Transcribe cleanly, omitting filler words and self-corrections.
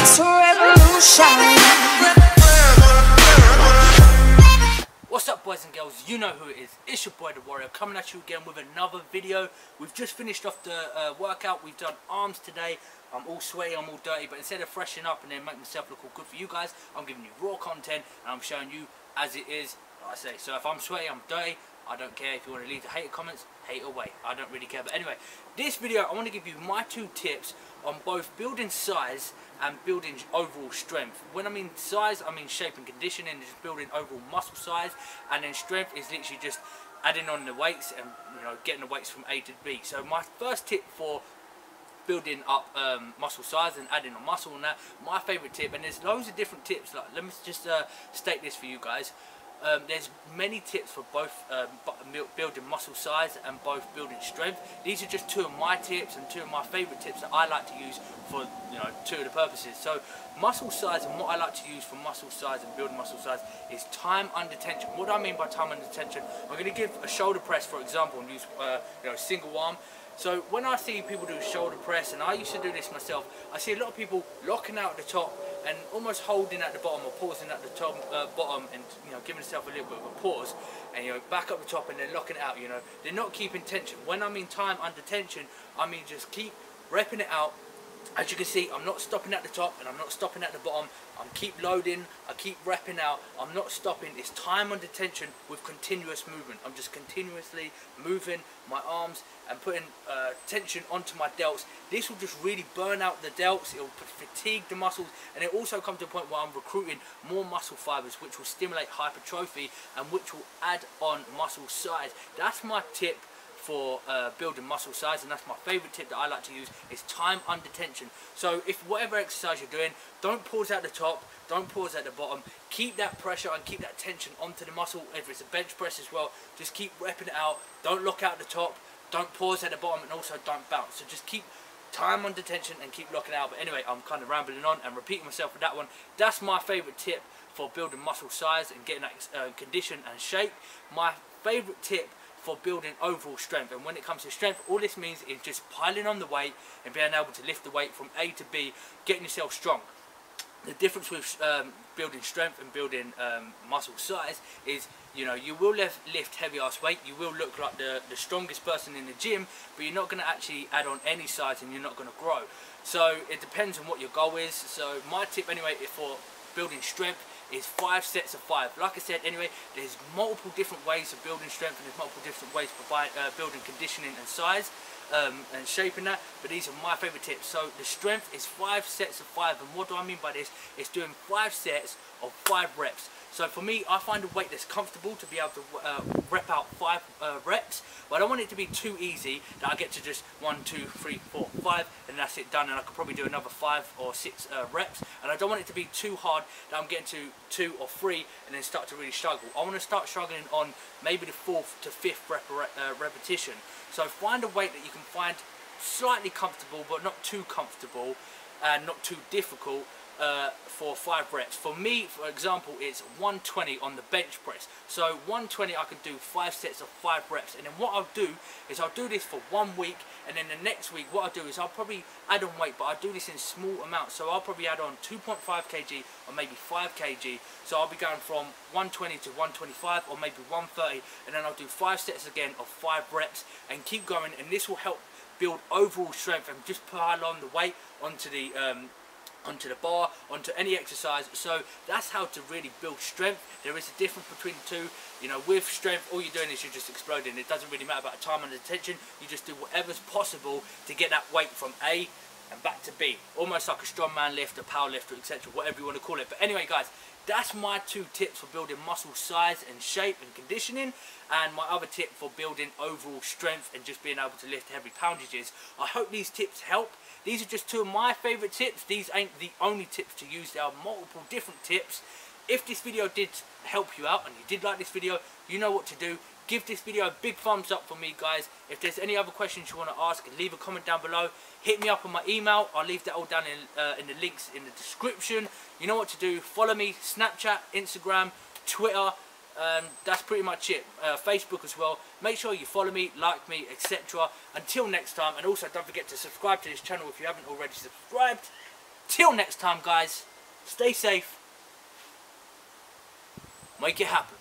It's a revolution. What's up, boys and girls? You know who it is. It's your boy The Warrior, coming at you again with another video. We've just finished off the workout. We've done arms today. I'm all sweaty, I'm all dirty, but instead of freshening up and then making myself look all good for you guys, I'm giving you raw content and I'm showing you as it is, like I say. So if I'm sweaty, I'm dirty, I don't care. If you want to leave the hater comments, hate away. I don't really care. But anyway, this video I want to give you my 2 tips on both building size and building overall strength. When I mean size, I mean shape and conditioning, and just building overall muscle size, and then strength is literally just adding on the weights and, you know, getting the weights from A to B. So my first tip for building up muscle size and adding on muscle and that, my favourite tip, and there's loads of different tips, like let me just state this for you guys. There's many tips for both building muscle size and both building strength. These are just 2 of my tips and 2 of my favourite tips that I like to use for, you know, 2 of the purposes. So muscle size, and what I like to use for muscle size and building muscle size is time under tension. What do I mean by time under tension? I'm going to give a shoulder press, for example, and use you know, single arm. So when I see people do shoulder press, and I used to do this myself, I see a lot of people locking out at the top and almost holding at the bottom or pausing at the top, bottom, and, you know, giving themselves a little bit of a pause, and, you know, back up the top and then locking it out. You know, they're not keeping tension. When I mean time under tension, I mean just keep repping it out. As you can see, I'm not stopping at the top and I'm not stopping at the bottom. I keep loading, I keep repping out, I'm not stopping. It's time under tension with continuous movement. I'm just continuously moving my arms and putting tension onto my delts. This will just really burn out the delts, it will fatigue the muscles, and it also comes to a point where I'm recruiting more muscle fibers, which will stimulate hypertrophy and which will add on muscle size. That's my tip for building muscle size, and that's my favourite tip that I like to use, is time under tension. So if whatever exercise you're doing, don't pause at the top, don't pause at the bottom, keep that pressure and keep that tension onto the muscle. If it's a bench press as well, just keep repping it out, don't lock out the top, don't pause at the bottom, and also don't bounce. So just keep time under tension and keep locking it out. But anyway, I'm kind of rambling on and repeating myself with that one. That's my favourite tip for building muscle size and getting that condition and shape. My favourite tip for building overall strength, and when it comes to strength, all this means is just piling on the weight and being able to lift the weight from A to B, getting yourself strong. The difference with building strength and building muscle size is, you know, you will lift heavy ass weight, you will look like the strongest person in the gym, but you're not going to actually add on any size and you're not going to grow. So it depends on what your goal is. So my tip anyway for building strength is 5 sets of 5. Like I said, anyway, there's multiple different ways of building strength, and there's multiple different ways of building conditioning and size and shaping that, but these are my favourite tips. So the strength is 5 sets of 5, and what do I mean by this? It's doing 5 sets of 5 reps. So for me, I find a weight that's comfortable to be able to rep out 5 reps, but I don't want it to be too easy that I get to just 1, 2, 3, 4, 5, and that's it done, and I could probably do another 5 or 6 reps, and I don't want it to be too hard that I'm getting to 2 or 3 and then start to really struggle. I want to start struggling on maybe the 4th to 5th repetition. So find a weight that you can find slightly comfortable, but not too comfortable and not too difficult for 5 reps. For me, for example, it's 120 on the bench press. So 120, I can do 5 sets of 5 reps, and then what I'll do is I'll do this for 1 week, and then the next week what I'll do is I'll probably add on weight, but I'll do this in small amounts. So I'll probably add on 2.5 kg or maybe 5 kg. So I'll be going from 120 to 125 or maybe 130, and then I'll do 5 sets again of 5 reps and keep going, and this will help build overall strength and just pile on the weight onto the bar, onto any exercise. So that's how to really build strength. There is a difference between the 2. You know, with strength, all you're doing is you're just exploding. It doesn't really matter about time under tension. You just do whatever's possible to get that weight from A and back to B, almost like a strongman lift, a power lifter, etc., whatever you want to call it. But anyway, guys, that's my 2 tips for building muscle size and shape and conditioning, and my other tip for building overall strength and just being able to lift heavy poundages. I hope these tips help. These are just 2 of my favourite tips. These ain't the only tips to use. There are multiple different tips. If this video did help you out and you did like this video, you know what to do. Give this video a big thumbs up for me, guys. If there's any other questions you want to ask, leave a comment down below. Hit me up on my email. I'll leave that all down in the links in the description. You know what to do. Follow me, Snapchat, Instagram, Twitter. That's pretty much it. Facebook as well. Make sure you follow me, like me, etc. Until next time. And also don't forget to subscribe to this channel if you haven't already subscribed. Till next time, guys, stay safe, make it happen.